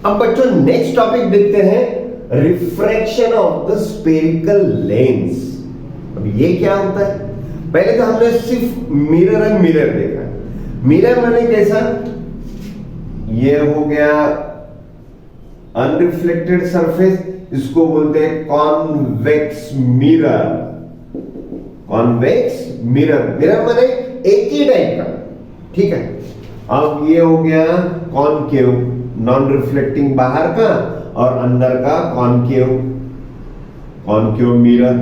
अब बच्चों next topic देखते हैं, refraction of the spherical lens. अब ये क्या होता है? पहले तो हमने सिर्फ मिरर एंड मिरर देखा। मिरर माने कैसा? ये हो गया अनरिफ्लेक्टेड सरफेस, इसको बोलते हैं convex mirror. Convex mirror, mirror माने एक ही टाइप का, ठीक है। अब ये हो गया कॉनकेव, नॉन रिफ्लेक्टिंग बाहर का और अंदर का कॉनकेव, कॉनकेव मिरर,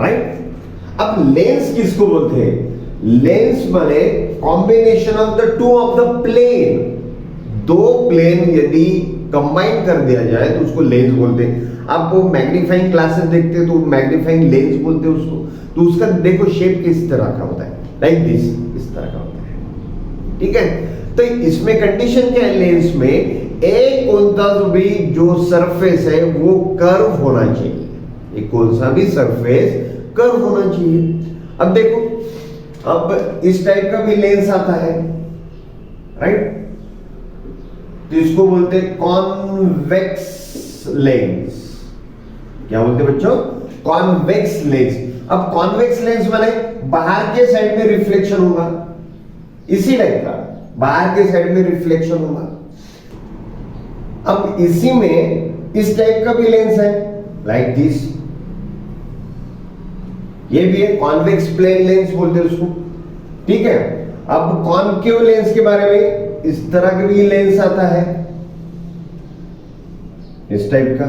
राइट। अब लेंस किसको बोलते हैं? लेंस माने combination of the two of the plane. दो प्लेन यदि कंबाइन कर दिया जाए तो उसको लेंस बोलते हैं। आप वो मैग्नीफाइंग ग्लासेस देखते हैं तो मैग्नीफाइंग लेंस बोलते हैं उसको। तो उसका देखो शेप किस तरह का होता है, लाइक दिस, इस तरह का होता है, ठीक है। तो इसमें कंडीशन क्या है? लेंस में एक कौन सा भी जो सरफेस है वो कर्व होना चाहिए, एक कौन सा भी सरफेस कर्व होना चाहिए। अब देखो, अब इस टाइप का भी लेंस आता है, राइट, तो इसको बोलते हैं कॉन्वेक्स लेंस। क्या बोलते हैं बच्चों? Convex lens. अब कॉन्वेक्स लेंस माने बाहर के साइड में रिफ्लेक्शन होगा, इसी टाइप का बाहर के साइड में रिफ्लेक्शन होगा। अब इसी में इस टाइप का भी लेंस है, लाइक दिस, ये भी है कॉन्वेक्स प्लेन लेंस बोलते हैं उसको, ठीक है। अब कॉनकेव लेंस के बारे में, इस तरह का भी लेंस आता है, इस टाइप का,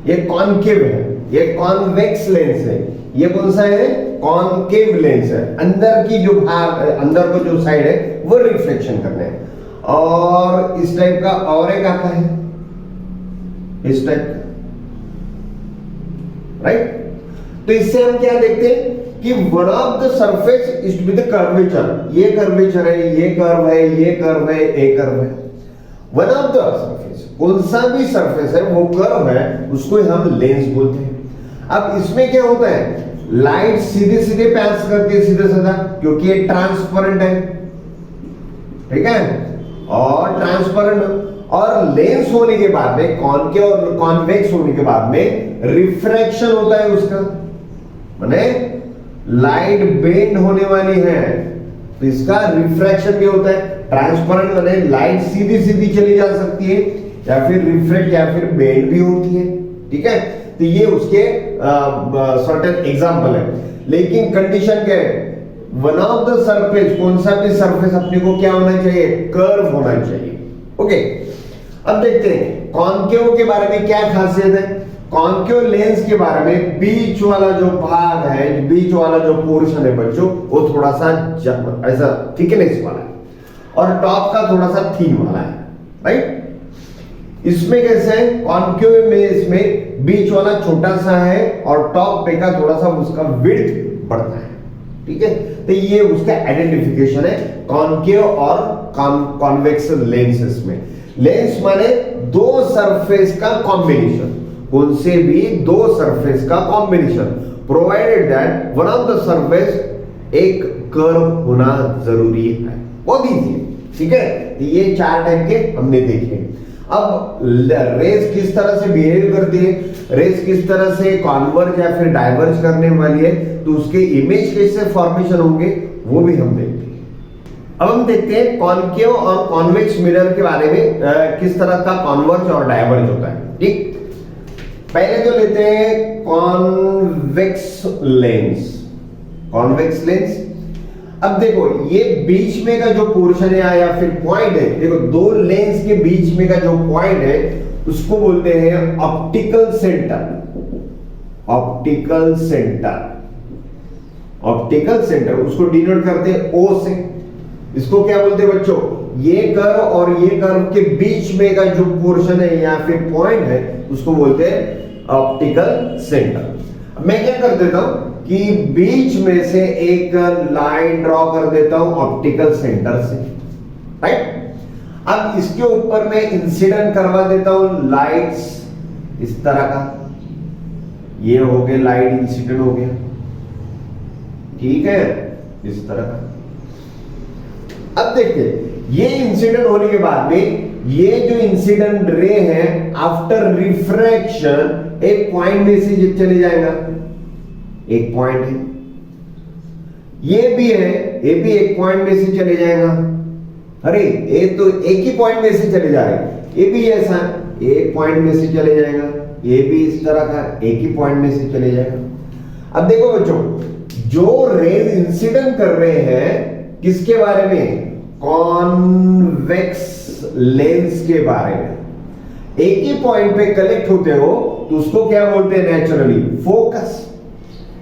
ये कॉनकेव है, ये कॉन्वेक्स लेंस है। ये कौन सा है? कॉनकेव लेंस है। अंदर की जो भाग, अंदर को जो साइड है वो रिफ्लेक्शन करने है। और इस टाइप का और एक आता है, इस टाइप का, राइट। तो इससे हम क्या देखते हैं कि one of the surface is with curvature. ये कर्वेचर है, ये कर्व है, ये कर्व है, ये कर्व है। वन ऑफ द सरफेस, कौन सा भी सरफेस है वो कर्व है, उसको हम लेंस बोलते हैं। अब इसमें क्या होता है? लाइट सीधे सीधे पास करती है, सीधे सीधा, क्योंकि ये ट्रांसपेरेंट है, ठीक है, और ट्रांसपेरेंट। और लेंस होने के बाद में, कॉनकेव और कॉन्वेक्स होने के बाद में रिफ्रैक्शन होता है उसका, माने लाइट बेंड होने वाली है तो इसका रिफ्रैक्शन भी होता है। ट्रांसपेरेंट माने लाइट सीधी सीधी चली जा सकती है, या फिर रिफ्रैक्ट या फिर बेंड भी होती है, ठीक है। तो ये उसके सर्टेन एग्जांपल है। लेकिन कंडीशन क्या है? वन ऑफ द सरफेस, कौन सा भी सरफेस अपने को क्या होना चाहिए? कर्व होना चाहिए, ओके। अब देखते हैं कॉनकेव के बारे में क्या खासियत है। कॉनकेव लेंस के बारे में बीच वाला जो भाग है, बीच वाला जो पोर्शन है बच्चों, वो थोड़ा सा ऐसा थिकनेस वाला है और टॉप का थोड़ा सा थिन वाला है, राइट। इसमें कैसे है? कॉनकेव में इसमें बीच वाला छोटा सा है और टॉप पे का थोड़ा सा उसका विड्थ बढ़ता है, ठीक है। तो ये उसका आइडेंटिफिकेशन है कॉनकेव और कॉन्वेक्स लेंसेस में। लेंस माने दो सरफेस का कॉम्बिनेशन, कौन से भी दो सरफेस का combination, provided that one of the surface एक कर्व होना जरूरी है। बहुत इजी है, ठीक है। तो ये चार टाइप के हमने देखे। अब रेस किस तरह से बिहेव करती है, रेस किस तरह से कॉन्वर्ज या फिर डाइवर्ज करने वाली है, तो उसके इमेज कैसे फॉर्मेशन होंगे वो भी हम देखते हैं। अब हम देखते हैं कॉनकेव और कॉन्वेक्स मिरर के बारे में, किस तरह का कॉन्वर्ज और डाइवर्ज होता है, ठीक। पहले तो लेते हैं कॉन्वेक्स लेंस। कॉन्वेक्स लेंस, अब देखो ये बीच में का जो पोर्शन है या फिर पॉइंट है, देखो दो लेंस के बीच में का जो पॉइंट है उसको बोलते हैं optical centre. Optical centre, optical centre उसको डिनोट करते हैं O से। इसको क्या बोलते हैं बच्चों? ये कर्व और ये कर्व के बीच में का जो पोर्शन है या फिर पॉइंट है उसको बोलते हैं ऑप्टिकल सेंटर। मैं क्या कर देता हूं कि बीच में से एक लाइन ड्रॉ कर देता हूं ऑप्टिकल सेंटर से, राइट। अब इसके ऊपर मैं इंसिडेंट करवा देता हूं लाइट्स, इस तरह का, ये हो गया लाइट इंसिडेंट हो गया, ठीक है, इस तरह का। अब देखिए ये इंसिडेंट होने के बाद में ये जो इंसिडेंट रे है आफ्टर रिफ्रैक्शन एक पॉइंट में से चले जाएगा, एक पॉइंट है, ये भी है, ये भी एक पॉइंट में से चले जाएगा। अरे ये तो एक ही पॉइंट में से चले जा रहे हैं, ये भी ऐसा एक पॉइंट में से चले जाएगा, ये भी इस तरह का एक ही पॉइंट में से चले जाएगा। अब देखो बच्चों, जो रेज इंसिडेंट कर रहे हैं किसके बारे में, कॉन्वेक्स लेंस के बारे में, एक ही पॉइंट पे कलेक्ट होते हो तो उसको क्या बोलते हैं नेचुरली, फोकस।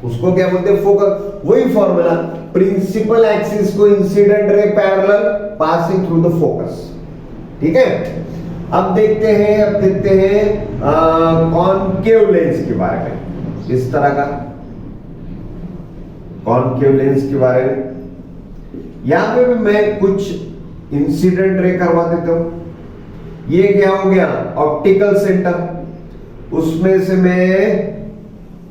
उसको क्या बोलते हैं, फोकस। वही फॉर्मूला, प्रिंसिपल एक्सिस को incident ray parallel passing through the focus. ठीक है, अब देखते हैं कॉनकेव लेंस के बारे में, इस तरह का कॉनकेव लेंस के बारे में। यहां पे भी मैं कुछ इंसिडेंट रे करवा देता हूं। ये क्या हो गया, ऑप्टिकल सेंटर, उसमें से मैं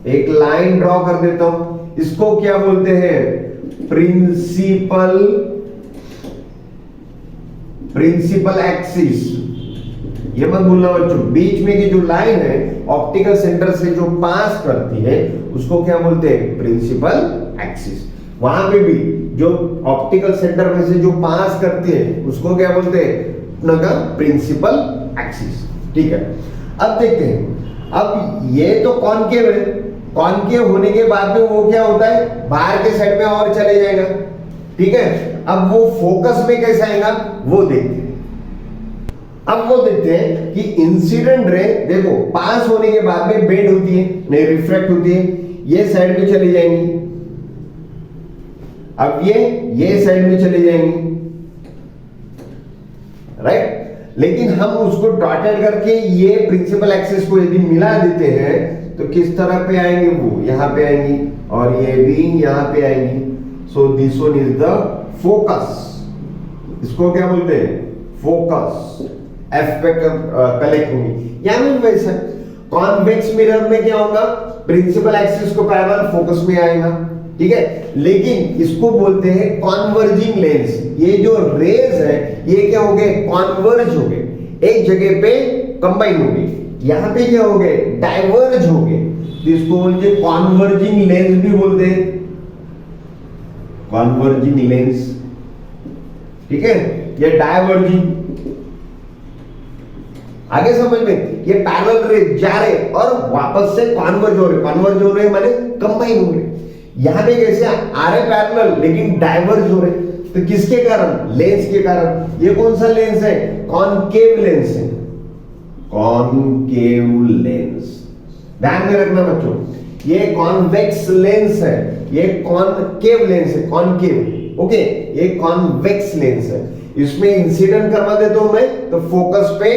एक लाइन ड्रॉ कर देता हूं, इसको क्या बोलते हैं, प्रिंसिपल एक्सिस। ये मत भूलना बच्चों, बीच में की जो लाइन है ऑप्टिकल सेंटर से जो पास करती है उसको क्या बोलते हैं, प्रिंसिपल एक्सिस। वहां पे भी जो ऑप्टिकल सेंटर में से जो पास करती है उसको क्या बोलते हैं, प्रिंसिपल एक्सिस। ठीक है, अब देखते हैं, अब ये तो कॉनकेव है, कॉनकेव होने के बाद में वो क्या होता है, बाहर के साइड में और चले जाएगा। ठीक है, अब वो फोकस में कैसे आएगा वो देखते हैं। अब वो देखते हैं कि इंसिडेंट रे देखो पास होने के बाद में बेंड होती है, नहीं रिफ्रैक्ट होती है, ये साइड में चली जाएंगी, अब ये साइड में चले जाएंगी, राइट। लेकिन हम उसको डॉटेड करके ये प्रिंसिपल एक्सिस को यदि मिला देते हैं तो किस तरह पे आएंगे, वो यहां पे आएंगी और ये भी यहां पे आएंगी। So this one is the focus, इसको क्या बोलते हैं, फोकस। एफ पे कलेक्ट होगी। यहां भी वैसा कॉन्वेक्स मिरर में क्या होगा, प्रिंसिपल एक्सिस को पैरेलल फोकस में आएगा। ठीक है, लेकिन इसको बोलते हैं कॉन्वर्जिंग लेंस। ये जो रेज है ये क्या हो गए, कॉन्वर्ज हो गए, एक जगह पे कंबाइन हो गए, यहां पे क्या हो गए, डाइवर्ज हो गए, तो इसको बोलते हैं कॉन्वर्जिंग लेंस भी बोलते हैं, कॉन्वर्जिंग लेंस। ठीक है, ये डाइवर्जिंग, आगे समझ में, ये पैरेलल रे जा रहे और वापस से कॉन्वर्ज हो रहे माने कंबाइन हो रहे। यहां पे कैसे आ रहे पैरेलल लेकिन डाइवर्ज हो रहे, तो किसके कारण, लेंस के कारण। ये कौन सा लेंस है, कॉनकेव लेंस है, कॉनकेव लेंस। ध्यान में रखना बच्चों, ये कॉन्वेक्स लेंस है, ये कॉनकेव लेंस है, कॉनकेव। ओके, ये कॉन्वेक्स लेंस है, इसमें इंसिडेंट करवा देता हूं मैं तो फोकस पे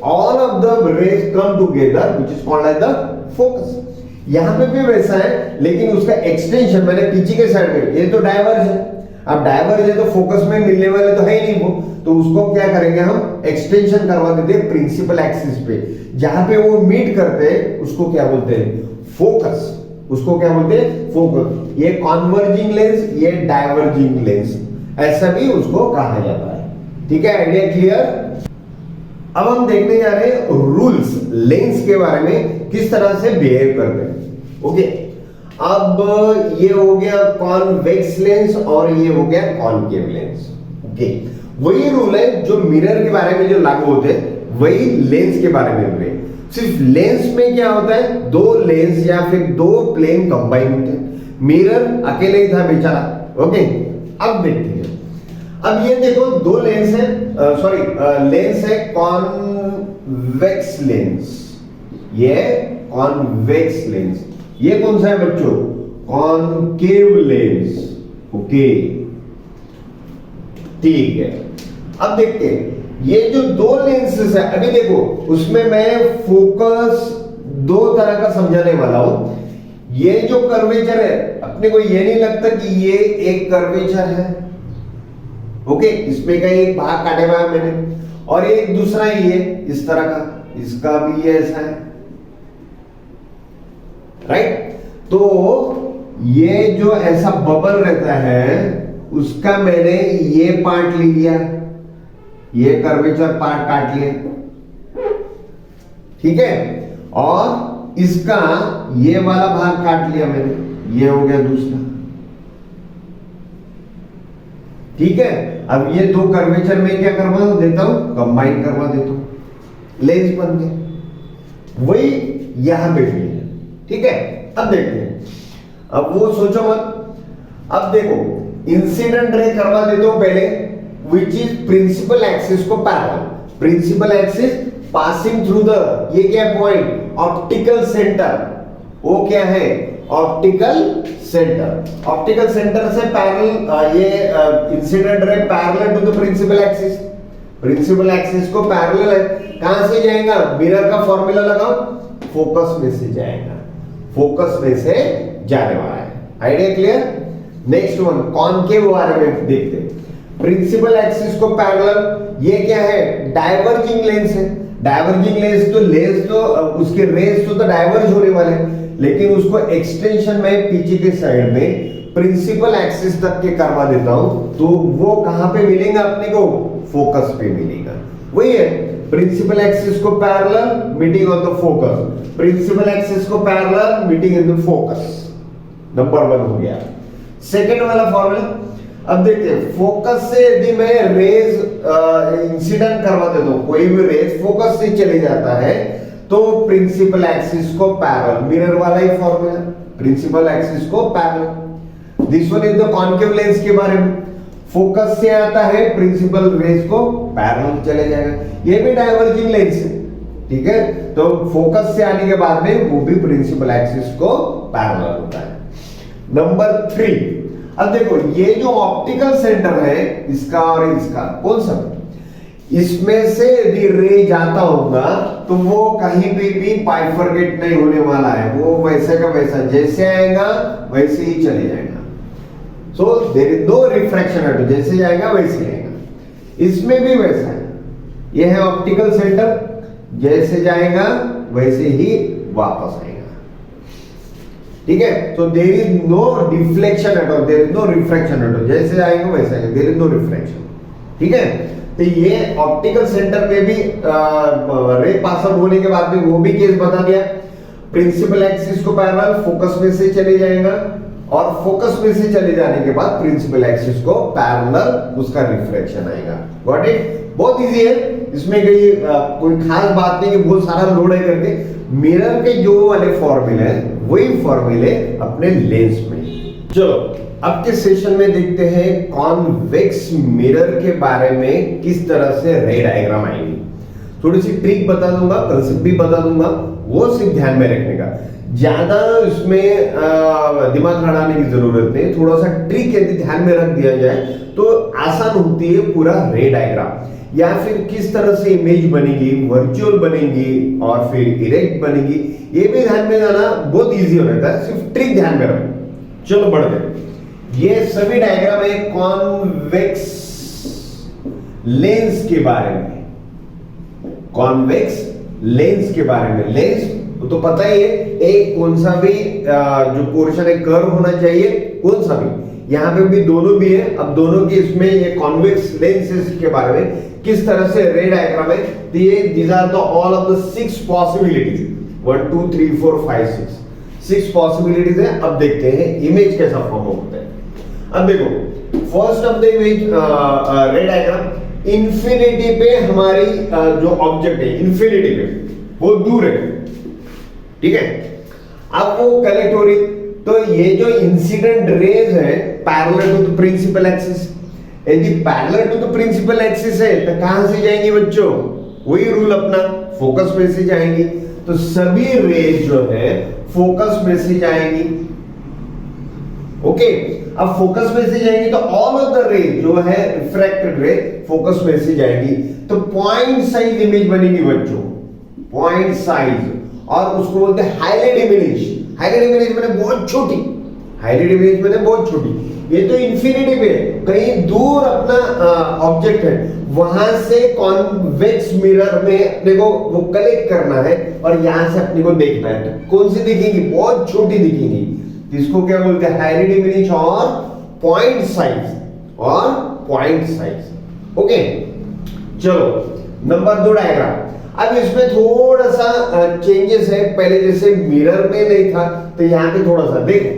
all of the rays come together which is called as the focus। यहां पे भी वैसा है लेकिन उसका एक्सटेंशन मैंने पीछे के साइड में, ये तो डाइवर्ज है, अब डाइवर्ज है तो फोकस में मिलने वाले तो है ही नहीं वो, तो उसको क्या करेंगे हम, एक्सटेंशन करवा देते हैं प्रिंसिपल एक्सिस पे, जहां पे वो मीट करते हैं उसको क्या बोलते हैं, फोकस। उसको क्या बोलते हैं, फोकस। ये कॉन्वर्जिंग लेंस, ये डाइवर्जिंग लेंस, ऐसा भी उसको कहा जाता है। ठीक है, आइडिया क्लियर। अब हम देखने जा रहे हैं रूल्स लेंस के बारे में, किस तरह से बिहेव करते हैं। ओके, अब ये हो गया कॉन्वेक्स लेंस और ये हो गया कॉनकेव लेंस। ओके, वही रूल है जो मिरर के बारे में जो लागू होते हैं वही लेंस के बारे में भी। सिर्फ लेंस में क्या होता है, दो लेंस या फिर दो प्लेन कंबाइन होते हैं, मिरर अकेले ही था बेचारा। ओके, अब देखते हैं, अब ये देखो दो लेंस है, सॉरी लेंस है कॉन्वेक्स लेंस, ये कॉन्वेक्स लेंस, ये कौन सा है बच्चों, कॉनकेव लेंस। ओके, ठीक है, अब देखते हैं ये जो दो लेंसेस है, अभी देखो उसमें मैं फोकस दो तरह का समझाने वाला हूं। ये जो कर्वेचर है अपने को ये नहीं लगता कि ये एक कर्वेचर है। ओके, इसमें का एक भाग काटे हुआ है मैंने, और एक दूसरा ही है इस तरह का, इसका भी ये ऐसा है, राइट। तो ये जो ऐसा बबल रहता है उसका मैंने ये पार्ट ले लिया, ये कर्वेचर पार्ट काट लिया, ठीक है, और इसका ये वाला भाग काट लिया मैंने, ये हो गया दूसरा, ठीक है। अब ये दो कर्वेचर में क्या करवा देता हूं, कंबाइन करवा देता हूं, लेंस बन गए। वही यहां पे भी है, ठीक है। अब देखते हैं, अब वो सोचो मत, अब देखो इंसिडेंट रे करवा देता हूं पहले, विच इज प्रिंसिपल एक्सिस को parallel, principal axis passing through the, ये क्या पॉइंट, ऑप्टिकल सेंटर, वो क्या है, ऑप्टिकल सेंटर, ऑप्टिकल सेंटर से पैरेलल, ये incident ray parallel to the principal axis, principal axis को पैरेलल है, कहां से जाएगा, मिरर का फॉर्मूला लगाओ, फोकस में से जाएगा, फोकस में से जाने वाला है, idea clear. Next one concave बारे में देखते हैं, प्रिंसिपल एक्सिस को पैरेलल, ये क्या है, डाइवर्जिंग लेंस है, डाइवर्जिंग लेंस तो उसके रेज तो डाइवर्ज होने वाले हैं, लेकिन उसको एक्सटेंशन में पीछे के साइड में प्रिंसिपल एक्सिस तक के करवा देता हूं, तो वो कहां पे मिलेगा अपने को, फोकस पे मिलेगा। वही है, प्रिंसिपल एक्सिस को parallel meeting on the focus, principal axis को parallel meeting in the focus, number 1 हो गया। सेकंड वाला फॉर्मूला, अब देखते हैं, फोकस से यदि मैं रेज इंसिडेंट करवा देता हूं, कोई भी रेज फोकस से चले जाता है तो प्रिंसिपल एक्सिस को पैरेलल, मिरर वाला ही फॉर्मूला, प्रिंसिपल एक्सिस को parallel. This one is the concave lens के बारे में, फोकस से आता है प्रिंसिपल रेज को पैरेलल चले जाएगा, ये भी डाइवर्जिंग लेंस है, ठीक है, तो फोकस से आने के बाद में वो भी प्रिंसिपल एक्सिस को पैरेलल होता है। नंबर 3, अब देखो ये जो ऑप्टिकल सेंटर है इसका और इसका, कौन सा, इसमें से यदि रे जाता होगा तो वो कहीं भी बाइफरकेट नहीं होने वाला है, वो वैसे का वैसा जैसे आएगा वैसे ही चले जाएगा, so there is no refraction at, जैसे जाएगा वैसे आएगा। इसमें भी वैसा है, ये है ऑप्टिकल सेंटर, जैसे जाएगा वैसे ही वापस आएगा, ठीक है, तो there is no deflection at all, there is no refraction at all, जैसे आएगा वैसे आएगा, देयर इज नो रिफ्रैक्शन, ठीक है। तो ये ऑप्टिकल सेंटर में भी रे पास आउट होने के बाद में वो भी केस बता दिया, प्रिंसिपल एक्सिस को पैरेलल, फोकस में से चले जाएगा, और फोकस में से चले जाने के बाद प्रिंसिपल एक्सिस को पैरेलल उसका रिफ्रैक्शन आएगा। गॉट इट, बहुत इजी है, इसमें कोई खास बात नहीं कि बहुत सारा लोड है करके, मिरर के जो वाले फॉर्मूले हैं वही फॉर्मूले अपने लेंस में। चलो अब के सेशन में देखते हैं कॉन्वेक्स मिरर के बारे में किस तरह से रे डायग्राम आएंगी, थोड़ी सी ट्रिक बता दूंगा, कंसेप्ट भी बता दूंगा, वो सिर्फ ध्यान में रखने का, ज्यादा इसमें दिमाग लड़ाने की जरूरत नहीं, थोड़ा सा ट्रिक यदि ध्यान में रख दिया जाए तो आसान होती है पूरा रे डायग्राम, या फिर किस तरह से इमेज बनेगी, वर्चुअल बनेगी और फिर इरेक्ट बनेगी, ये भी ध्यान में जाना बहुत इजी हो रहता है, सिर्फ ट्रिक ध्यान में रखो। चलो बढ़ते, ये सभी डायग्राम है कॉन्वेक्स लेंस के बारे में, कॉन्वेक्स लेंस के बारे में, लेंस तो पता ही है, एक कौन सा भी जो पोर्शन है कर्व होना चाहिए, कौन सा भी, यहाँ पे भी दोनों भी है, अब दोनों की इसमें ये कॉन्वेक्स लेंसेस के बारे में किस तरह से रे डायग्राम है, these are the all of the 6 possibilities, 1 2 3 4 5 6 possibilities है। अब देखते हैं इमेज कैसा फॉर्म होता है। अब देखो फर्स्ट ऑफ द इमेज रे डायग्राम, इंफिनिटी पे हमारी जो ऑब्जेक्ट है इंफिनिटी पे बहुत दूर है, ठीक है, अब वो कलेक्ट हो रही, तो ये जो इंसिडेंट रेज है parallel to the principal axis, यदि parallel to the principal axis है तो कहां से जाएंगी बच्चों, वही रूल अपना, फोकस में से जाएंगी, तो सभी रेज जो है फोकस में से जाएंगी, ओके। अब फोकस में से जाएंगी तो ऑल ऑफ द रेज जो है रिफ्रैक्टेड रे फोकस में से जाएंगी, तो पॉइंट साइज इमेज बनेगी बच्चों, पॉइंट साइज, और उसको बोलते हैं हाईलाइट इमेज। हाईलाइट इमेज मैंने बहुत छोटी, हाईलाइट इमेज मैंने बहुत छोटी, ये तो इंफिनिटी पे कहीं दूर अपना ऑब्जेक्ट है, वहां से कॉन्वेक्स मिरर में अपने को वो कलेक्ट करना है और यहां से अपने को देखना है, तो कौन सी दिखेगी, बहुत छोटी दिखेगी, इसको क्या बोलते हैं हाईलाइट इमेज और पॉइंट साइज, और पॉइंट साइज, ओके। चलो नंबर 2 डायग्राम। अब इसमें थोड़ा सा चेंजेस है, पहले जैसे मिरर में नहीं था तो यहाँ पे थोड़ा सा देखो,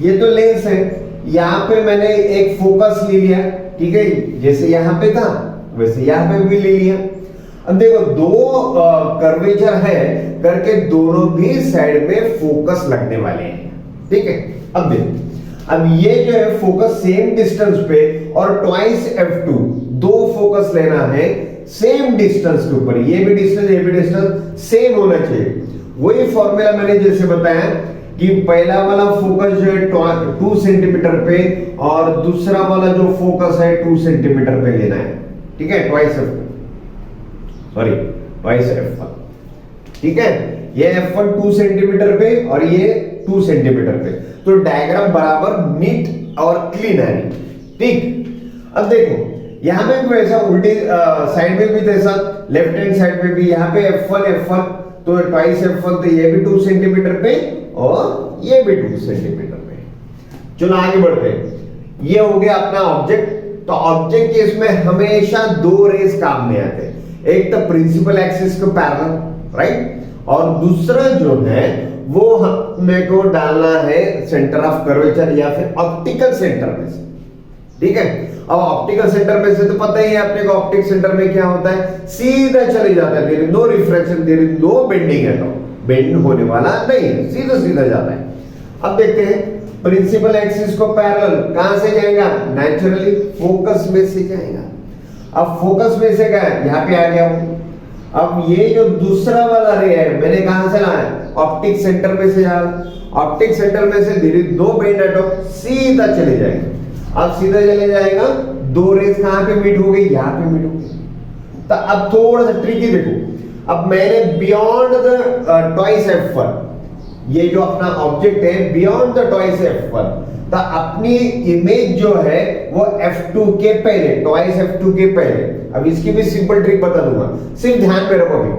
ये तो लेंस है, यहाँ पे मैंने एक फोकस ले लिया, ठीक है, जैसे यहाँ पे था वैसे यहाँ पे भी ले लिया। अब देखो दो कर्वेचर है करके दोनों भी साइड में फोकस लगने वाले हैं, ठीक है। अब देखो, अब ये जो है फोकस सेम डिस्टेंस पे और ट्वाइस f2, दो फोकस लेना है सेम डिस्टेंस के ऊपर, ये भी डिस्टेंस सेम होना चाहिए। वही फॉर्मूला मैंने जैसे बताया कि पहला वाला फोकस जो है 2 सेंटीमीटर पे और दूसरा वाला जो फोकस है 2 सेंटीमीटर पे लेना है, ठीक है, ट्वाइस f1, ठीक है। ये f1 2 सेंटीमीटर पे और ये 2 सेंटीमीटर पे, तो डायग्राम बराबर नीट और क्लीन है, ठीक। अब देखो यहां पे भी वैसा उल्टी साइड में भी जैसा लेफ्ट हैंड साइड में भी यहाँ पे f1 तो ट्वाइस f1, तो ये भी 2 सेंटीमीटर पे और ये भी 2 सेंटीमीटर पे। चलो आगे बढ़ते हैं। ये हो गया अपना ऑब्जेक्ट। तो ऑब्जेक्ट केस में हमेशा दो रेस काम में आते हैं, एक तो प्रिंसिपल एक्सिस को पैरेलल, राइट, और दूसरा जो है वो हमें को डालना है सेंटर ऑफ कर्वेचर या फिर ऑप्टिकल सेंटर में से, ठीक है। अब ऑप्टिकल सेंटर में से तो पता ही है अपने को, ऑप्टिक सेंटर में क्या होता है, सीधा चले जाता है, there is no refraction, there is no bending at all, bend होने वाला नहीं है, सीधा सीधा जाता है। अब देखते हैं प्रिंसिपल एक्सिस को पैरेलल कहां से जाएगा, नेचुरली फोकस में से जाएगा। अब फोकस में से गया यहां पे आ गया हूं। अब ये जो दूसरा वाला रे है मैंने कहां से लाया, ऑप्टिक सेंटर में से जाएगा, ऑप्टिक सेंटर में से धीरे दो बेंड एट ऑल सीधा चले जाएगा। अब सीधा चले जाएगा, दो रेस कहां पे मीट हो गई, यहां पे मीट हो गई। तो अब थोड़ा सा ट्रिकी देखो, अब मैंने बियॉन्ड द ट्वाइस f1, ये जो अपना ऑब्जेक्ट है बियॉन्ड द ट्वाइस f1, तो अपनी इमेज जो है वो f2 के पहले, ट्वाइस f2 के पहले। अब इसकी भी सिंपल ट्रिक बता दूंगा, सिर्फ ध्यान में रखो, अभी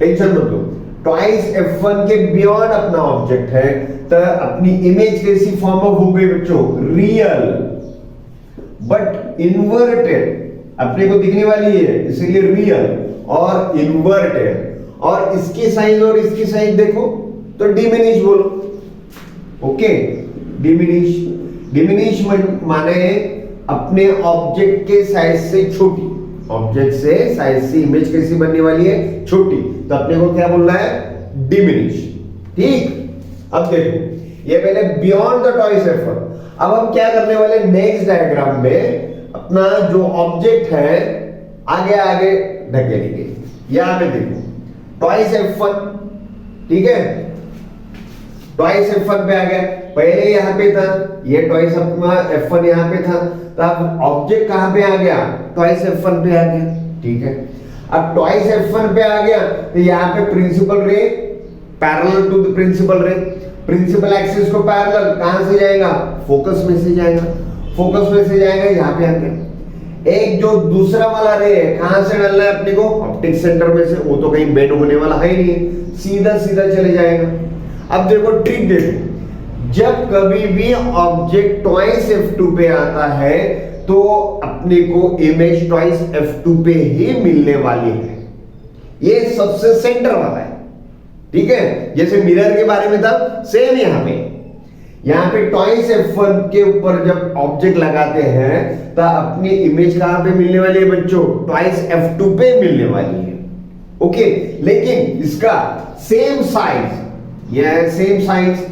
टेंशन मत लो। ट्वाइस f1 के बियॉन्ड अपना ऑब्जेक्ट है तो अपनी इमेज कैसी फॉर्म ऑफ हो गई बच्चों, रियल बट इन्वर्टेड, अपने को दिखने वाली है इसीलिए रियल और इन्वर्टेड। और इसकी साइज और इसकी साइज देखो तो डिमिनिश बोलो, ओके, डिमिनिश माने अपने ऑब्जेक्ट के साइज से छोटी, ऑब्जेक्ट से साइज से इमेज कैसी बनने वाली है, छोटी, तो अपने को क्या बोलना है, डिमिनिश, ठीक। अब देखो ये पहले बियॉन्ड द ट्वाइस f1। अब हम क्या करने वाले, नेक्स्ट डायग्राम में अपना जो ऑब्जेक्ट है आगे आगे ढकेलेंगे। यहां पे देखो ट्वाइस f1, ठीक है, ट्वाइस f1 पे आ गया, पहले यहां पे था, ये ट्वाइस f1 यहां पे था, तो अब ऑब्जेक्ट कहां पे आ गया, ट्वाइस f1 पे आ गया, ठीक है। अब ट्वाइस f1 पे आ गया तो यहां पे principal ray parallel to the principal ray, principal axis को पैरेलल कहां से जाएगा, फोकस में से जाएगा, फोकस में से जाएगा यहां पे आ गया। एक जो दूसरा वाला रे है कहां से डालना है अपने को, ऑप्टिक सेंटर में से, वो तो कहीं बेंड होने वाला है ही नहीं, सीधा सीधा चले जाएगा। अब देखो ट्रिक देखो, जब कभी भी ऑब्जेक्ट ट्वाइस f2 पे आता है तो अपने को इमेज ट्वाइस f2 पे ही मिलने वाली है, ये सबसे सेंटर वाला है, ठीक है। जैसे मिरर के बारे में था सेम, यहाँ पे ट्वाइस f1 के ऊपर जब ऑब्जेक्ट लगाते हैं तो अपनी इमेज कहां पे मिलने वाली है बच्चों, ट्वाइस f2 पे मिलने वाली है, ओके। लेकिन इसका सेम साइज, यह सेम साइज,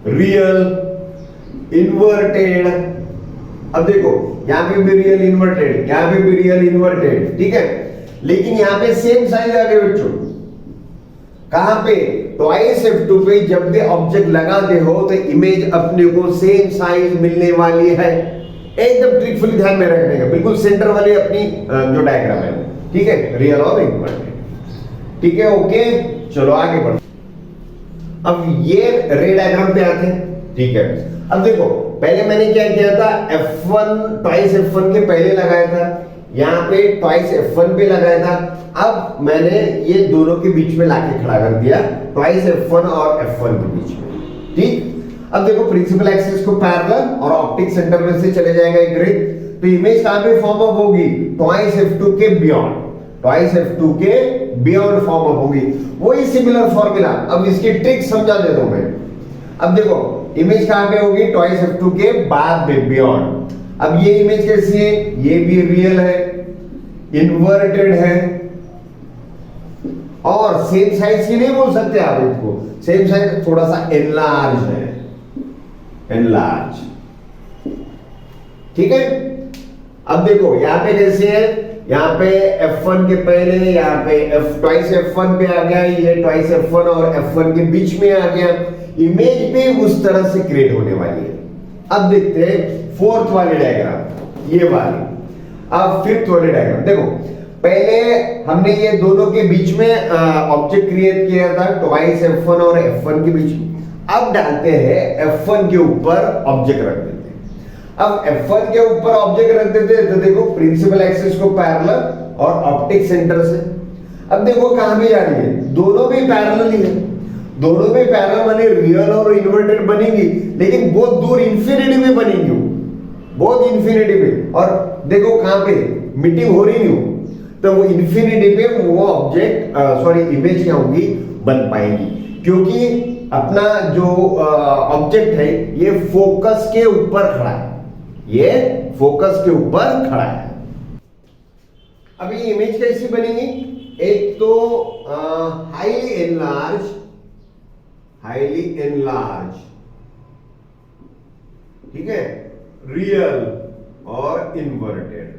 रियल इन्वर्टेड। अब देखो यहां पे भी रियल इन्वर्टेड, यहां पे भी रियल इन्वर्टेड, ठीक है, लेकिन यहां पे सेम साइज आ गए बच्चों, कहां पे, ट्वाइस f2 पे जब भी ऑब्जेक्ट लगाते हो तो इमेज अपने को सेम साइज मिलने वाली है। एकदम ट्रिकफुली ध्यान में रखने का, बिल्कुल सेंटर वाली अपनी जो डायग्राम है, ठीक है, रियल और इन्वर्टेड, ठीक है, ओके। चलो आगे बढ़ो। अब ये रे डायग्राम पे आते हैं, ठीक है। अब देखो पहले मैंने क्या किया था, f1 ट्वाइस f1 के पहले लगाया था, यहाँ पे ट्वाइस f1 पे लगाया था, अब मैंने ये दोनों के बीच में लाके खड़ा कर दिया, ट्वाइस f1 और f1 के बीच में, ठीक। अब देखो प्रिंसिपल एक्सिस को पैरेलल और ऑप्टिक सेंटर में से चले जाएगा एक रे, तो इमेज कहां पे फॉर्म अप होगी, ट्वाइस F2 के बियॉन्ड, ट्वाइस F2 के बियॉन्ड फॉर्म अप होगी। वही सिमिलर फॉर्मूला, अब इसकी ट्रिक समझा देता हूं मैं। अब देखो इमेज कहां पे होगी, ट्वाइस F2 के बाद में बियॉन्ड। अब ये इमेज कैसी है, ये भी रियल है, इन्वर्टेड है, और सेम साइज की नहीं बोल सकते आप इसको, सेम साइज थोड़ा सा एनलार्ज है, एनलार्ज, ठीक है। अब देखो यहां पे कैसे है, यहां पे F1 के पहले यहां पे ट्वाइस F1 पे आ गया, ये ट्वाइस F1 और F1 के बीच में आ गया, इमेज भी उस तरह से क्रिएट होने वाली है। अब देखते हैं फोर्थ वाली डायग्राम, ये वाली। अब फिफ्थ वाली डायग्राम देखो, पहले हमने ये दोनों के बीच में ऑब्जेक्ट क्रिएट किया था, ट्वाइस F1 और F1 के बीच में। अब डालते हैं F1 के ऊपर ऑब्जेक्ट रख देते हैं। अब F1 के ऊपर ऑब्जेक्ट रख देते हैं तो देखो प्रिंसिपल एक्सिस को पैरेलल और ऑप्टिक सेंटर से। अब देखो कहां भी जा रही है, दोनों भी पैरेलल ही है, दोनों में पैरेलल बने, रियल और इन्वर्टेड बनेगी, लेकिन बहुत दूर इंफिनिटी में बनेंगी, बहुत इंफिनिटी में। और देखो कहां पे मीटिंग हो रही नहीं हो, तो वो इंफिनिटी पे वो ऑब्जेक्ट सॉरी इमेज क्या होगी, बन पाएंगी, क्योंकि अपना जो ऑब्जेक्ट है ये फोकस के ऊपर खड़ा है, ये फोकस के ऊपर खड़ा है। अभी इमेज कैसी बनेगी, एक तो हाईली एनलार्ज, हाईली एनलार्ज, ठीक है, रियल और इन्वर्टेड,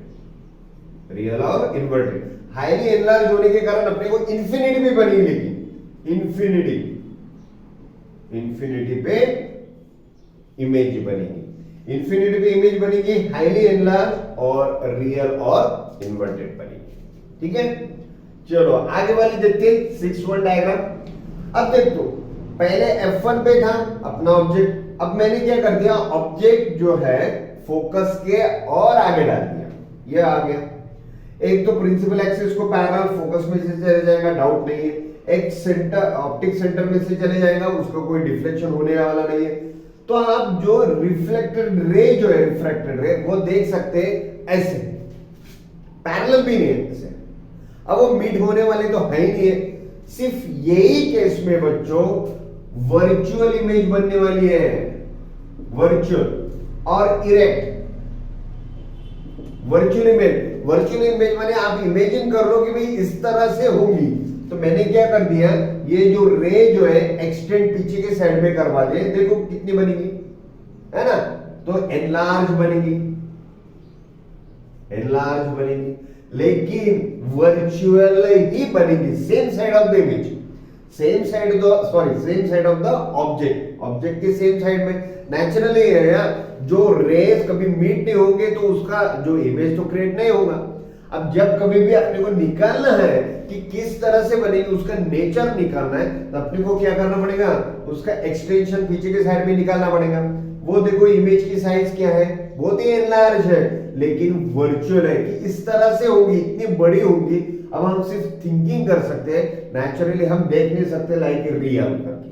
रियल और इन्वर्टेड। हाईली एनलार्ज होने के कारण अपने को इंफिनिटी भी बनेगी, लेकिन इंफिनिटी, इंफिनिटी पे इमेज बनेगी, इंफिनिटी पे इमेज बनेगी, हाईली एनलार्ज और रियल और इन्वर्टेड बनेगी, ठीक है। चलो आगे वाली देखते हैं, 6th डायग्राम। अब देखो पहले F1 पे था अपना ऑब्जेक्ट, अब मैंने क्या कर दिया, ऑब्जेक्ट जो है फोकस के और आगे डाल दिया, ये आ गया। एक तो प्रिंसिपल एक्सिस को पैरेलल फोकस में से चले जाएगा, डाउट नहीं है, एक सेंटर ऑप्टिक सेंटर में से चले जाएगा, उसका कोई डिफ्लेक्शन होने वाला नहीं है। तो आप जो रिफ्लेक्टेड रे जो है, रिफ्रैक्टेड रे वो देख सकते हैं ऐसे, पैरेलल भी नहीं है ऐसे। अब वो मीट होने वाली तो है ही नहीं है, सिर्फ यही केस में बच्चों वर्चुअल इमेज बनने वाली है, वर्चुअल और erect. Virtual image, virtual image माने आप इमेजिन कर लो कि भाई इस तरह से होगी, तो मैंने क्या कर दिया, ये जो रे जो है एक्सटेंड पीछे के साइड में करवा दे, देखो कितनी बनेगी, है ना, तो एनलार्ज बनेगी, एनलार्ज बनेगी, लेकिन वर्चुअल ही बनेगी, same side of the image, same side same side of the object, object के सेम साइड में। नेचुरली है यार, जो रेस कभी मीट नहीं होंगे तो उसका जो इमेज तो क्रिएट नहीं होगा। अब जब कभी भी अपने को निकालना है कि किस तरह से बनेगी, उसका नेचर निकालना है, तो अपने को क्या करना पड़ेगा, उसका एक्सटेंशन पीछे के साइड में निकालना पड़ेगा। वो देखो इमेज की साइज क्या है, बहुत ही एनलार्ज है, लेकिन वर्चुअल है कि इस तरह से होगी, इतनी बड़ी होगी। अब हम सिर्फ थिंकिंग कर सकते हैं, नेचुरली हम देख नहीं सकते लाइक रियल करके,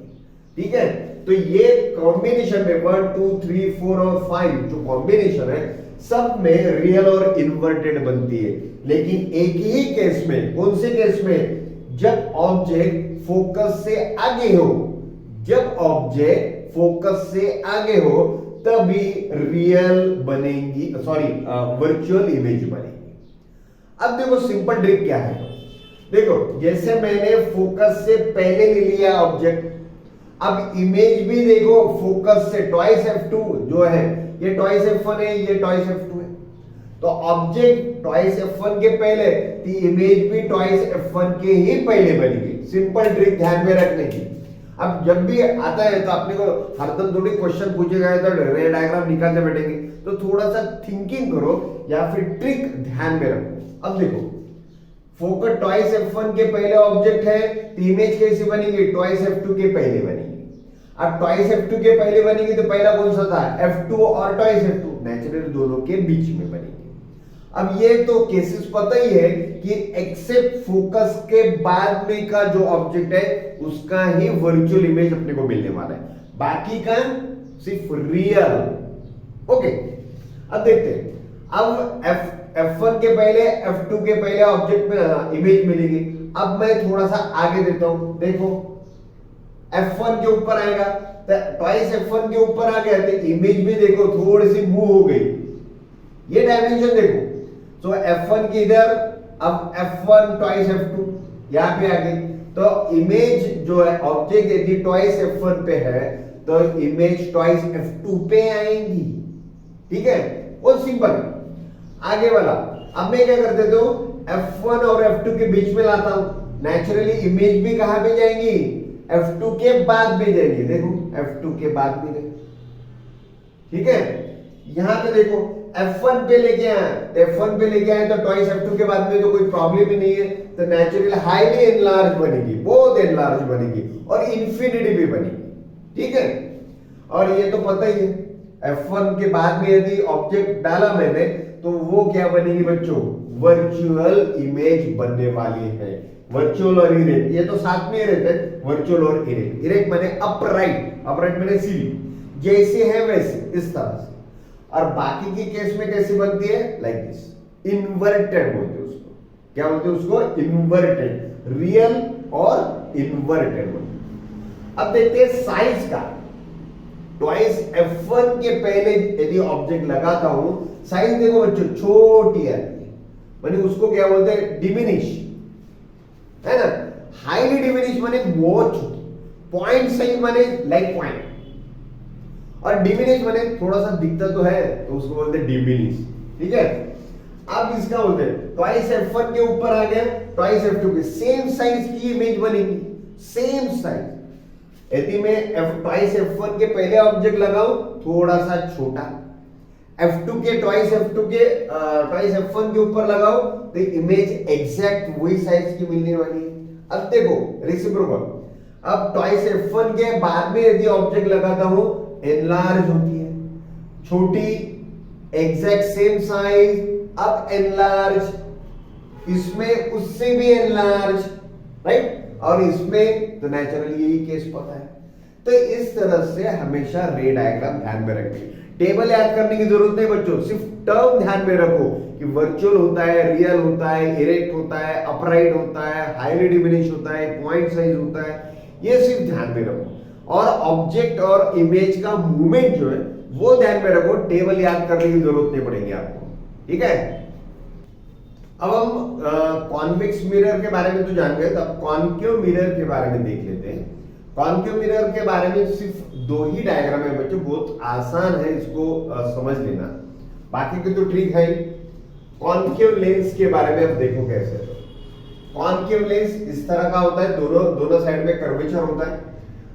ठीक है। तो ये कॉम्बिनेशन में 1 2 3 4 और 5 जो कॉम्बिनेशन है, सब में रियल और इन्वर्टेड बनती है, लेकिन एक ही केस में, कौन से केस में, जब ऑब्जेक्ट फोकस से आगे हो, जब ऑब्जेक्ट फोकस से आगे हो तभी रियल बनेगी, सॉरी वर्चुअल इमेज बनेगी। अब देखो सिंपल ट्रिक क्या है, देखो जैसे मैंने फोकस से पहले ले लिया ऑब्जेक्ट, अब इमेज भी देखो फोकस से ट्वाइस F2 जो है, ये ट्वाइस F1 है, ये ट्वाइस F2 है, तो ऑब्जेक्ट ट्वाइस F1 के पहले, तो इमेज भी ट्वाइस F1 के ही पहले बनेगी। सिंपल ट्रिक ध्यान में रखने की। अब जब भी आता है तो अपने को हरदम थोड़ी क्वेश्चन पूछे गए तो रे डायग्राम निकालने बैठेंगे, तो थोड़ा सा थिंकिंग करो या फिर ट्रिक ध्यान में रखो। अब देखो फोकस ट्वाइस F1 के पहले ऑब्जेक्ट है, तो इमेज कैसी बनेगी, ट्वाइस F2 के पहले बनेगी। अब ट्वाइस F2 के पहले बनेगी तो पहला कौन सा था, F2 और ट्वाइस F2, नेचुरली दोनों के बीच में बनेगी। अब ये तो केसेस पता ही है कि एक्सेप्ट फोकस के बाद में का जो ऑब्जेक्ट है उसका ही वर्चुअल इमेज अपने को मिलने वाला है, बाकी का सिर्फ रियल। ओके, अब देखते हैं, अब F1 के पहले F2 के पहले ऑब्जेक्ट में इमेज मिलेगी। अब मैं थोड़ा सा आगे देता हूं, देखो F1 के ऊपर आएगा तो ट्वाइस F1 के ऊपर आ गया तो इमेज भी देखो थोड़ी सी मूव हो गई, ये डायमेंशन देखो। तो F1 की इधर, अब F1 ट्वाइस F2 यहां पे आ गई, तो इमेज जो है ऑब्जेक्ट यदि ट्वाइस F1 पे है तो इमेज ट्वाइस F2 पे आएंगी, ठीक है, बहुत सिंपल। आगे वाला, अब मैं क्या कर देता हूं, F1 और F2 के बीच में लाता हूं, नेचुरली इमेज भी कहां पे जाएंगी, F2 के बाद भी जाएंगी, देखो F2 के बाद भी जाएंगी, ठीक है। यहां पे देखो F1 पे लेके आए, F1 पे लेके आए तो ट्वाइस F2 के बाद में तो कोई प्रॉब्लम ही नहीं है, तो नेचुरली हाईली एनलार्ज बनेगी, बहुत एनलार्ज बनेगी और इंफिनिटी भी बनेगी, ठीक है। और ये तो पता ही है, F1 के बाद में यदि ऑब्जेक्ट डाला मैंने तो वो क्या बनेगी बच्चों, वर्चुअल इमेज बनने वाली है। वर्चुअल और इरेक्ट ये तो साथ में ही रहते हैं, वर्चुअल और इरेक्ट। इरेक्ट माने अपराइट, अपराइट माने सीधी, जैसे है वैसे, इस तरह से। और बाकी की केस में कैसी बनती है, लाइक दिस, इन्वर्टेड बोलते हैं उसको, क्या बोलते हैं उसको, इन्वर्टेड, रियल और इन्वर्टेड बोलते हैं। अब देखते हैं साइज का, ट्वाइस F1 के पहले यदि ऑब्जेक्ट लगाता हूं, साइज देखो बच्चों छोटी आती है, माने उसको क्या बोलते हैं, डिमिनिश, है ना। हाईली डिमिनिश माने बहुत छोटी, पॉइंट साइज माने लाइक पॉइंट, और डिमिनिश माने थोड़ा सा दिखता तो है तो उसको बोलते हैं डिमिनिश, ठीक है। अब इसका बोलते हैं ट्वाइस F1 के ऊपर आ गया, ट्वाइस F2 के सेम साइज की इमेज बनेगी, सेम साइज। यदि मैं ट्वाइस F1 के पहले ऑब्जेक्ट लगाऊं थोड़ा सा छोटा, F2 के ट्वाइस F1 के ऊपर लगाओ तो इमेज एग्जैक्ट वही साइज की मिलने वाली है। अब देखो रेसिप्रोकल, अब ट्वाइस F1 के बाद में यदि ऑब्जेक्ट लगाता हूं एनलार्ज होती है, छोटी, एग्जैक्ट सेम साइज, अब एनलार्ज, इसमें उससे भी एनलार्ज, राइट, और इसमें तो नेचुरली यही केस पता है। तो इस तरह से हमेशा रे डायग्राम ध्यान में रखें, टेबल याद करने की जरूरत नहीं बच्चों, सिर्फ टर्म ध्यान में रखो कि वर्चुअल होता है, रियल होता है, इरेक्ट होता है, अपराइट होता है, हाईली डिमिनिश होता है, पॉइंट साइज होता है, ये सिर्फ ध्यान में रखो। और ऑब्जेक्ट और इमेज का मूवमेंट जो है वो ध्यान में रखो, टेबल याद करने की जरूरत नहीं पड़ेगी आपको, ठीक है। अब हम कॉन्वेक्स मिरर के बारे में तो जान गए, अब कॉन्केव मिरर के बारे में देख लेते हैं। कॉन्केव मिरर के बारे में सिर्फ दो ही डायग्राम है बच्चों, बहुत आसान है इसको समझ लेना, बाकी के तो ट्रिक है। कॉन्केव लेंस के बारे में अब देखो कैसे। कॉन्केव लेंस इस तरह का होता है, दोनों साइड में कर्वेचर होता है।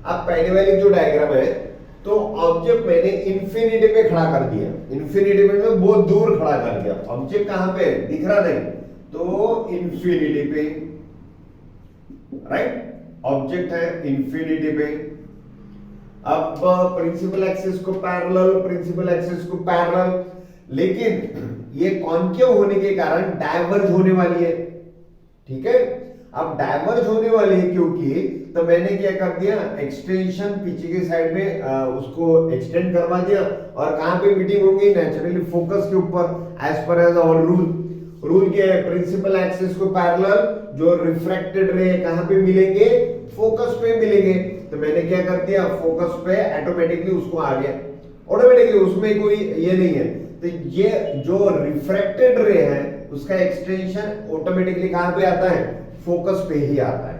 अब पहले वाली जो डायग्राम है तो ऑब्जेक्ट मैंने इंफिनिटी पे खड़ा कर दिया, इंफिनिटी पे मैं बहुत दूर खड़ा कर दिया, ऑब्जेक्ट कहां पे दिख रहा नहीं, तो इंफिनिटी पे, राइट, ऑब्जेक्ट है इंफिनिटी पे। अब प्रिंसिपल एक्सिस को पैरेलल, प्रिंसिपल एक्सिस को पैरेलल, लेकिन ये कॉन्केव होने के कारण डाइवर्ज होने वाली है, ठीक है। अब डाइवर्ज होने वाली है क्योंकि, तो मैंने क्या कर दिया, एक्सटेंशन पीछे की साइड में उसको एक्सटेंड करवा दिया, और कहां पे मीटिंग होगी, नेचुरली फोकस के ऊपर, as per as our rule के प्रिंसिपल एक्सिस को पैरेलल, जो रिफ्रैक्टेड रे कहां पे मिलेंगे, फोकस पे मिलेंगे। तो मैंने क्या कर दिया, फोकस पे ऑटोमेटिकली उसको आ गया, ऑटोमेटिकली, उसमें कोई ये नहीं है। तो ये जो रिफ्रैक्टेड रे है उसका एक्सटेंशन ऑटोमेटिकली कहां पे आता है, फोकस पे ही आता है।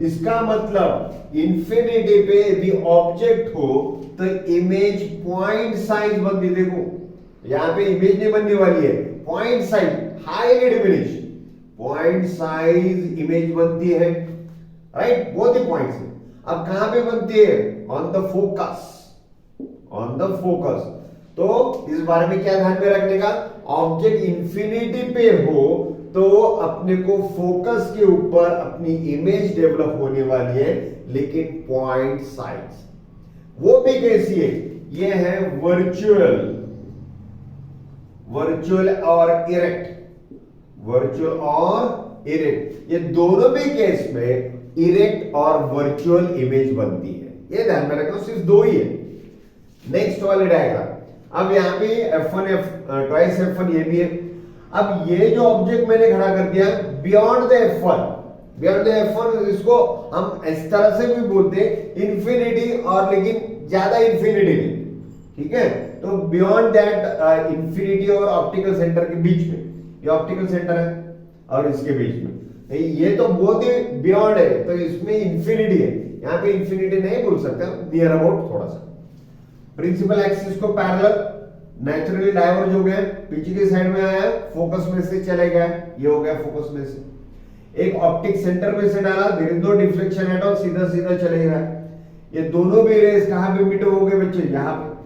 इसका मतलब इंफिनिटी पे यदि ऑब्जेक्ट हो तो इमेज पॉइंट साइज बनती, देखो यहां पे इमेज नहीं बनने वाली है, point size, highly diminish point size image बनती है, राइट, बहुत ही पॉइंट से। अब कहां पे बनती है, on the focus, on the focus. तो इस बारे में क्या ध्यान में रखने का, ऑब्जेक्ट इंफिनिटी पे हो तो अपने को फोकस के ऊपर अपनी इमेज डेवलप होने वाली है, लेकिन पॉइंट साइज वो भी कैसी है, ये है वर्चुअल, वर्चुअल और इरेक्ट, वर्चुअल और इरेक्ट, ये दोनों भी केस में इरेक्ट और वर्चुअल इमेज बनती है, ये ध्यान में रखो, सिर्फ दो ही है। नेक्स्ट वाले डायग्राम, अब यहां पे F1 ट्वाइस F1 ये भी है। अब ये जो ऑब्जेक्ट मैंने खड़ा कर दिया beyond the F1, beyond the F1 इसको हम इस तरह से भी बोलते हैं इंफिनिटी, और लेकिन ज्यादा इंफिनिटी नहीं, ठीक है। तो बियॉन्ड दैट इंफिनिटी और ऑप्टिकल सेंटर के बीच में, ये ऑप्टिकल सेंटर है और इसके बीच में, ये तो बहुत ही बियॉन्ड है, तो इसमें इंफिनिटी है, यहाँ पे इंफिनिटी नहीं बोल सकते, नियर अबाउट थोड़ा सा। प्रिंसिपल एक्सिस को पैरेलल, नेचुरली डाइवर्ज हो गया, पीछे की साइड में आया, फोकस में से चले गया, ये हो गया फोकस में से। एक ऑप्टिक सेंटर में से डाला, there is no deflection at all, सीधा सीधा चले गया। ये दोनों भी रेज कहां पे मीट हो गए बच्चे, यहाँ पे,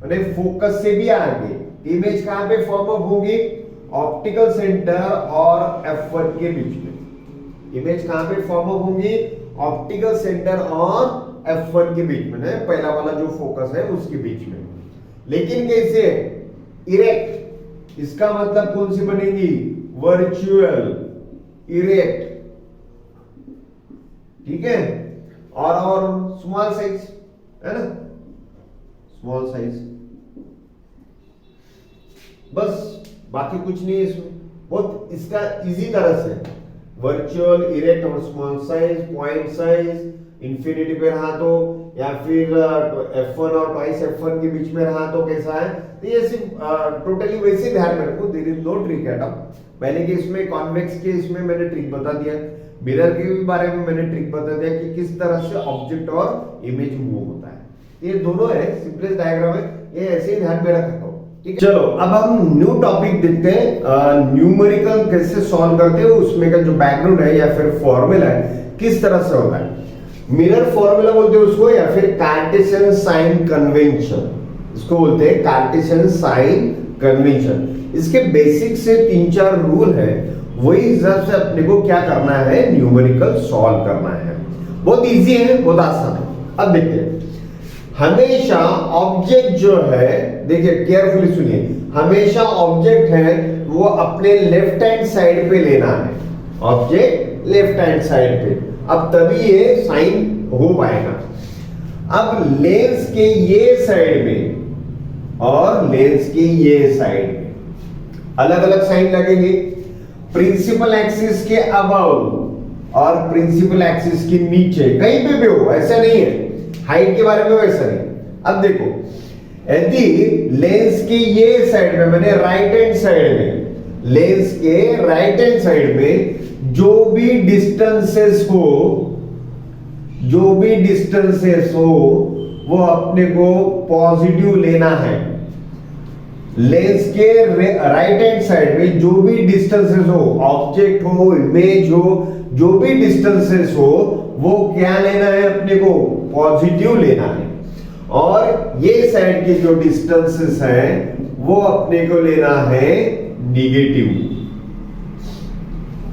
माने फोकस से भी आगे इमेज कहां पे फॉर्म अप होगी, ऑप्टिकल सेंटर और F1 के बीच में। इमेज कहां पे फॉर्म अप होंगी, ऑप्टिकल सेंटर और F1 के बीच में, पहला वाला जो फोकस है उसके बीच में। लेकिन कैसे, इरेक्ट, इसका मतलब कौन सी बनेगी, वर्चुअल इरेक्ट, ठीक है। और स्मॉल साइज है ना, स्मॉल साइज, बस बाकी कुछ नहीं है इसमें, बहुत इसका इजी तरह से वर्चुअल इरेक्ट और small size, point size, infinity पे रहा तो, या फिर F1 और ट्वाइस F1 के बीच में रहा तो कैसा है, तो ये सिर्फ टोटली वैसे ध्यान में रखो, there is no trick at all. पहले के इसमें कॉन्वेक्स के इसमें मैंने ट्रिक बता दिया, मिरर के भी बारे में मैंने ट्रिक बता दिया कि किस तरह से ऑब्जेक्ट और इमेज मूव होता है। ये दोनों है, सिंपलेस्ट डायग्राम है, ये ऐसे ही ध्यान में रखा हो, ठीक है। चलो अब हम न्यू टॉपिक देखते हैं, न्यूमेरिकल कैसे सॉल्व करते हैं, उसमें का जो बैकग्राउंड है या फिर फॉर्मूला है किस तरह से होता है। मिरर फॉर्मूला बोलते हैं उसको, या फिर कार्टेशियन साइन कन्वेंशन, इसको बोलते हैं कार्टेशियन साइन कन्वेंशन। इसके बेसिक से 3-4 रूल है, वही हिसाब से अपने को क्या करना है, न्यूमेरिकल सॉल्व करना है। बहुत इजी है, बहुत आसान है। अब देखते हैं, हमेशा ऑब्जेक्ट जो है, देखिए केयरफुली सुनिए, हमेशा ऑब्जेक्ट है वो अपने लेफ्ट हैंड साइड पे लेना है, ऑब्जेक्ट लेफ्ट हैंड साइड पे, अब तभी ये साइन हो पाएगा। अब लेंस के ये साइड में और लेंस के ये साइड में अलग अलग साइन लगेंगे, प्रिंसिपल एक्सिस के अबव और प्रिंसिपल एक्सिस के नीचे, कहीं पे भी हो, ऐसा नहीं है, हाइट के बारे में वैसा नहीं। अब देखो, यदि लेंस के ये साइड में, मैंने राइट हैंड साइड में, लेंस के राइट हैंड साइड में जो भी डिस्टेंसेस हो, जो भी डिस्टेंसेस हो वो अपने को पॉजिटिव लेना है। लेंस के राइट हैंड साइड में जो भी डिस्टेंसेस हो, ऑब्जेक्ट हो, इमेज हो, जो भी डिस्टेंसेस हो, वो क्या लेना है, अपने को पॉजिटिव लेना है। और ये साइड के जो डिस्टेंसेस हैं वो अपने को लेना है निगेटिव,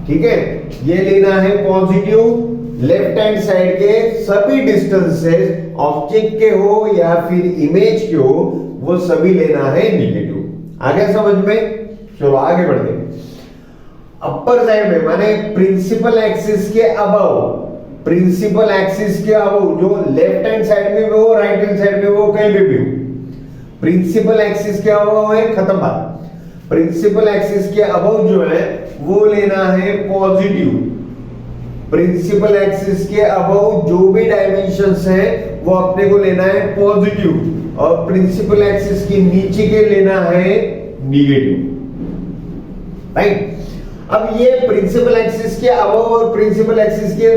ठीक है। ये लेना है पॉजिटिव। लेफ्ट हैंड साइड के सभी डिस्टेंसेस ऑब्जेक्ट के हो या फिर इमेज के हो, वो सभी लेना है निगेटिव। आगे समझ में, चलो आगे बढ़ते हैं। अपर साइड में माने प्रिंसिपल एक्सिस के अबव, प्रिंसिपल एक्सिस के अबव, जो लेफ्ट हैंड साइड में हो, राइट हैंड साइड में हो, कहीं भी हो, प्रिंसिपल एक्सिस के अबव है, खत्म बात। प्रिंसिपल एक्सिस के अबव जो है वो लेना है पॉजिटिव। प्रिंसिपल एक्सिस के अबव जो भी डायमेंशंस है वो अपने को लेना है पॉजिटिव, और प्रिंसिपल एक्सिस के नीचे के लेना है निगेटिव, राइट। अब ये प्रिंसिपल एक्सिस के अबव और प्रिंसिपल एक्सिस के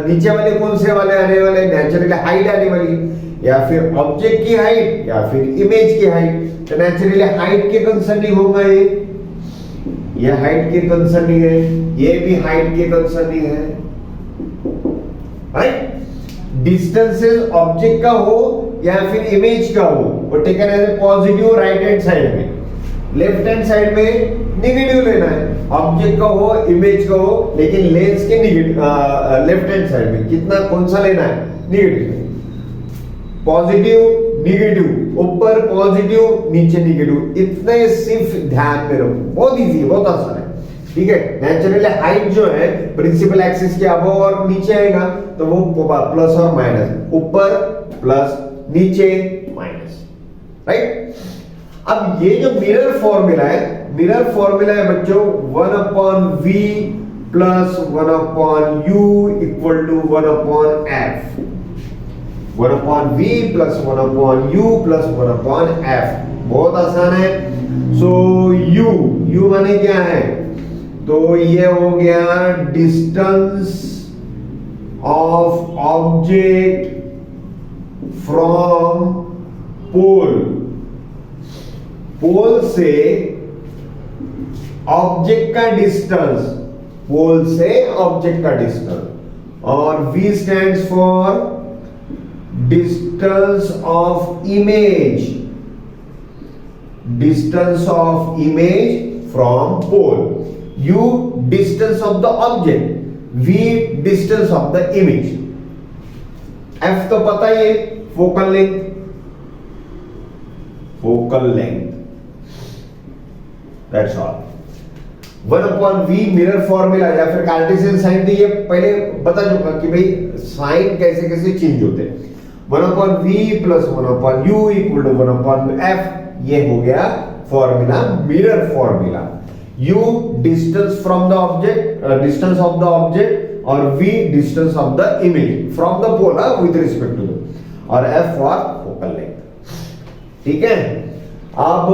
नीचे वाले कौन से वाले आने वाले, नेचुरली हाइट आने वाली, या फिर ऑब्जेक्ट की हाइट या फिर इमेज की हाइट। तो नेचुरली हाइट के कंसर्निंग होगा, ये हाइट के कंसर्निंग है, ये भी हाइट के कंसर्निंग है, राइट। डिस्टेंसेस ऑब्जेक्ट का हो या फिर इमेज का हो, वो taken as a positive right hand side में, लेफ्ट हैंड साइड में निगेटिव लेना है। ऑब्जेक्ट का हो, इमेज का हो, लेकिन लेंस के निगेटिव लेफ्ट हैंड साइड में कितना, कौन सा लेना है, निगेटिव। पॉजिटिव निगेटिव, ऊपर पॉजिटिव नीचे निगेटिव, इतने सिर्फ ध्यान में रखो, बहुत इजी है, बहुत आसान है, ठीक है। नेचुरली हाइट जो है प्रिंसिपल एक्सिस के अबव और नीचे आएगा तो वो प्लस और माइनस, ऊपर प्लस नीचे माइनस, राइट। अब ये जो मिरर फॉर्मूला है मिरर फॉर्मूला है बच्चों 1/v plus 1/u equal to 1/f। 1/v plus 1/u plus 1/f, बहुत आसान है। सो u माने क्या है, तो ये हो गया distance of object from pole, pole से ऑब्जेक्ट का डिस्टेंस, पोल से ऑब्जेक्ट का डिस्टेंस, और v stands for distance of image, distance of image from pole, u distance of the object, v distance of the image, f तो पता ही है focal length, focal length, that's all. 1/v mirror formula या फिर Cartesian sign, तो ये पहले बता चुका कि भाई साइन कैसे कैसे चेंज होते हैं। 1/v plus 1/u equal to 1/f, ये हो गया formula, mirror formula. u distance from the object, distance of the object, और v distance of the image from the pole with respect to the, और f for focal length. ठीक है, अब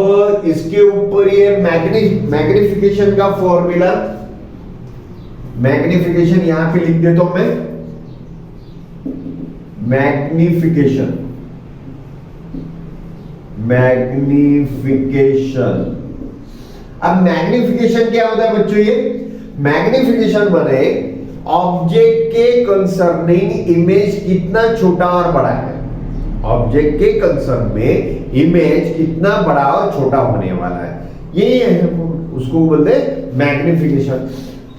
इसके ऊपर ये मैग्निफिकेशन का फॉर्मूला, मैग्निफिकेशन यहां पे लिख देता हूं मैं, मैग्निफिकेशन, मैग्निफिकेशन। अब मैग्निफिकेशन क्या होता है बच्चों, ये मैग्निफिकेशन माने ऑब्जेक्ट के कंसर्निंग इमेज कितना छोटा और बड़ा है, ऑब्जेक्ट के कंसर्न में इमेज कितना बड़ा और छोटा होने वाला है, यही है, उसको बोलते हैं मैग्निफिकेशन।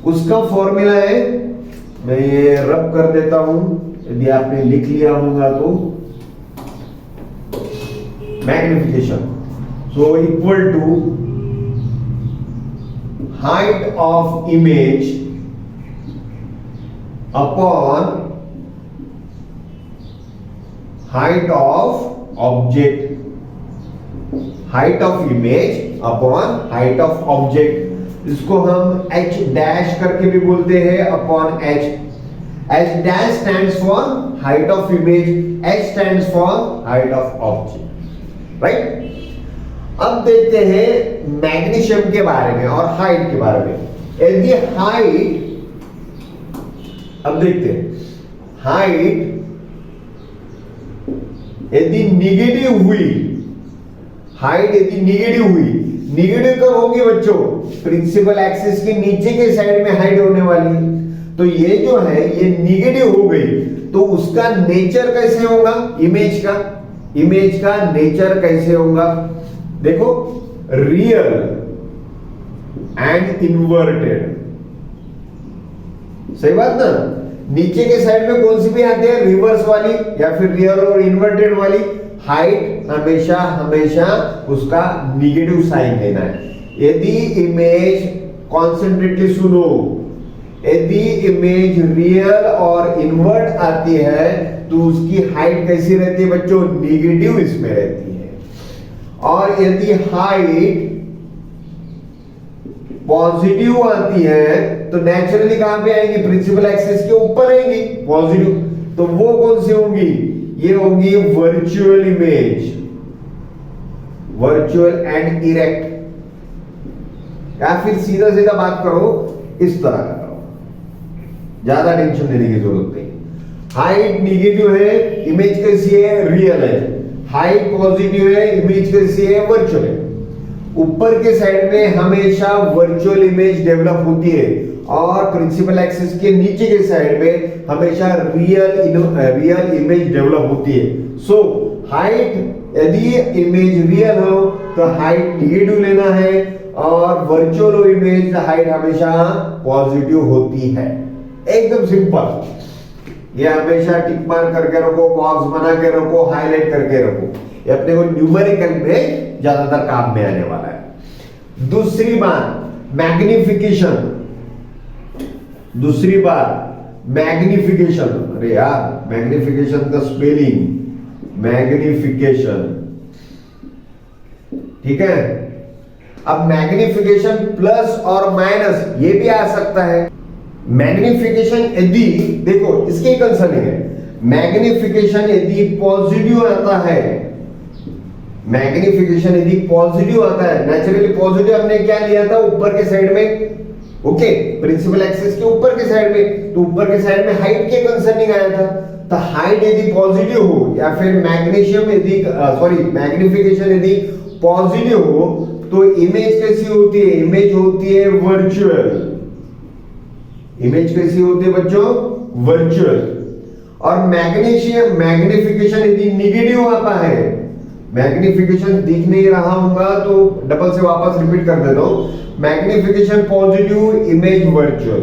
उसका फॉर्मूला है, मैं ये रब कर देता हूं, यदि आपने लिख लिया होगा तो, magnification so equal to height of image upon height of object, height of image upon height of object, इसको हम h डैश करके भी बोलते हैं, upon h। h dash stands for height of image, h stands for height of object, right. अब देखते हैं magnesium के बारे में और हाइट के बारे में। यदि हाइट, अब देखते हैं हाइट यदि निगेटिव हुई, हाइट यदि निगेटिव हुई, निगेटिव कब होगी बच्चों, प्रिंसिपल एक्सिस के नीचे के साइड में हाइट होने वाली है, तो ये जो है ये निगेटिव हो गई, तो उसका नेचर कैसे होगा, इमेज का, इमेज का नेचर कैसे होगा, देखो रियल एंड इन्वर्टेड, सही बात ना। नीचे के साइड में कौन सी भी आते हैं, रिवर्स वाली या फिर रियल और इन्वर्टेड वाली, हाइट हमेशा हमेशा उसका निगेटिव साइन लेना है। यदि इमेज, कॉन्सेंट्रेटली सुनो, यदि इमेज रियल और इन्वर्ट आती है तो उसकी हाइट कैसी रहती है बच्चों, निगेटिव इसमें रहती है। और यदि हाइट पॉजिटिव आती है तो नेचुरली कहां पे आएंगी, प्रिंसिपल एक्सिस के ऊपर आएंगी पॉजिटिव, तो वो कौन सी होंगी, ये होंगी virtual image, virtual and erect, या फिर सीधा सीधा बात करो इस तरह का करो, ज्यादा टेंशन लेने की जरूरत नहीं। हाइट निगेटिव है, इमेज कैसी है, रियल है, हाइट पॉजिटिव है, इमेज कैसी है, वर्चुअल है। ऊपर के साइड में हमेशा वर्चुअल इमेज डेवलप होती है और प्रिंसिपल एक्सिस के नीचे के साइड में हमेशा रियल इमेज डेवलप होती है। सो हाइट यदि इमेज रियल हो तो हाइट निगेटिव लेना है, और वर्चुअल इमेज हाइट हमेशा पॉजिटिव होती है। एकदम सिंपल, ये हमेशा टिक मार्क करके रखो, बॉक्स बना के रखो, हाईलाइट करके रखो, ये अपने को न्यूमेरिकल में ज्यादातर काम में आने वाला है। दूसरी बात मैग्निफिकेशन, दूसरी बात मैग्निफिकेशन, अरे यार मैग्निफिकेशन का स्पेलिंग, मैग्निफिकेशन, ठीक है। अब मैग्निफिकेशन प्लस और माइनस ये भी आ सकता है। मैग्निफिकेशन यदि देखो इसके कंसर्निंग है, मैग्निफिकेशन यदि पॉजिटिव आता है, मैग्निफिकेशन यदि पॉजिटिव आता है, नेचुरली पॉजिटिव हमने क्या लिया था ऊपर के साइड में, ओके, प्रिंसिपल एक्सिस के ऊपर के साइड में, तो ऊपर के साइड में हाइट के कंसर्निंग आया था। तो हाइट यदि पॉजिटिव हो या फिर मैग्नीशियम यदि मैग्निफिकेशन यदि पॉजिटिव हो तो इमेज कैसी होती है, इमेज होती है वर्चुअल। इमेज कैसी होती है बच्चों, वर्चुअल। और मैग्निफिकेशन यदि निगेटिव आता है, मैग्निफिकेशन दिख नहीं रहा होगा तो डबल से वापस रिपीट कर देता हूं, magnification positive, image virtual.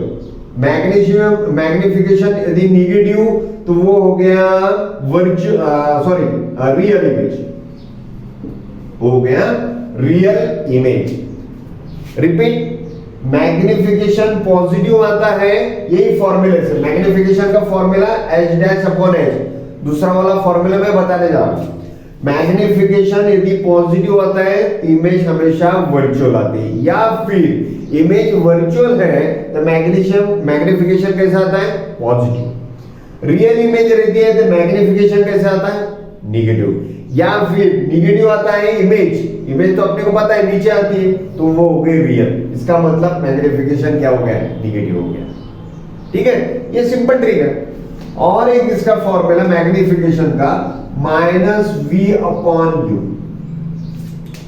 Magnification यदि निगेटिव तो वो हो गया रियल इमेज, हो गया real image. Repeat, magnification positive आता है, यही फॉर्मूले से, मैग्निफिकेशन का formula h dash upon h, दूसरा वाला फॉर्मूला मैं बताने जा रहा हूं। मैग्निफिकेशन यदि पॉजिटिव आता है, इमेज हमेशा वर्चुअल आती है, या फिर इमेज वर्चुअल है तो मैग्निफिकेशन कैसा आता है, पॉजिटिव। रियल इमेज रहती है तो मैग्निफिकेशन कैसा आता है, निगेटिव। या फिर निगेटिव आता है इमेज तो अपने को पता है नीचे आती है, तो वो हो गई रियल। इसका मतलब मैग्निफिकेशन क्या हो गया, निगेटिव हो गया। ठीक है, ये सिंपल ट्रिक है। और एक इसका फॉर्मूला मैग्निफिकेशन का -v अपॉन u,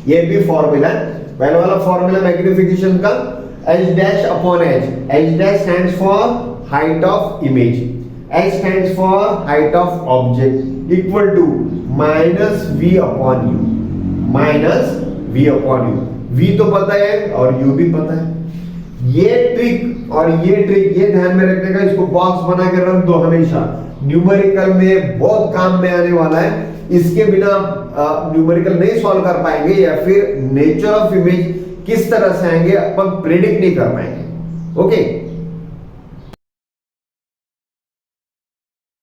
ये भी फॉर्मूला है। पहले वाला फॉर्मूला मैग्निफिकेशन का h dash upon h, h dash stands for height of image, h stands for height of object, equal to -v upon u, -v upon u। v तो पता है और u भी पता है। ये ट्रिक और ये ट्रिक ये ध्यान में रखने का, इसको बॉक्स बना के रख दो हमेशा, न्यूमेरिकल में बहुत काम में आने वाला है। इसके बिना न्यूमेरिकल नहीं सॉल्व कर पाएंगे, या फिर नेचर ऑफ इमेज किस तरह से आएंगे अपन प्रेडिक्ट नहीं कर पाएंगे। ओके।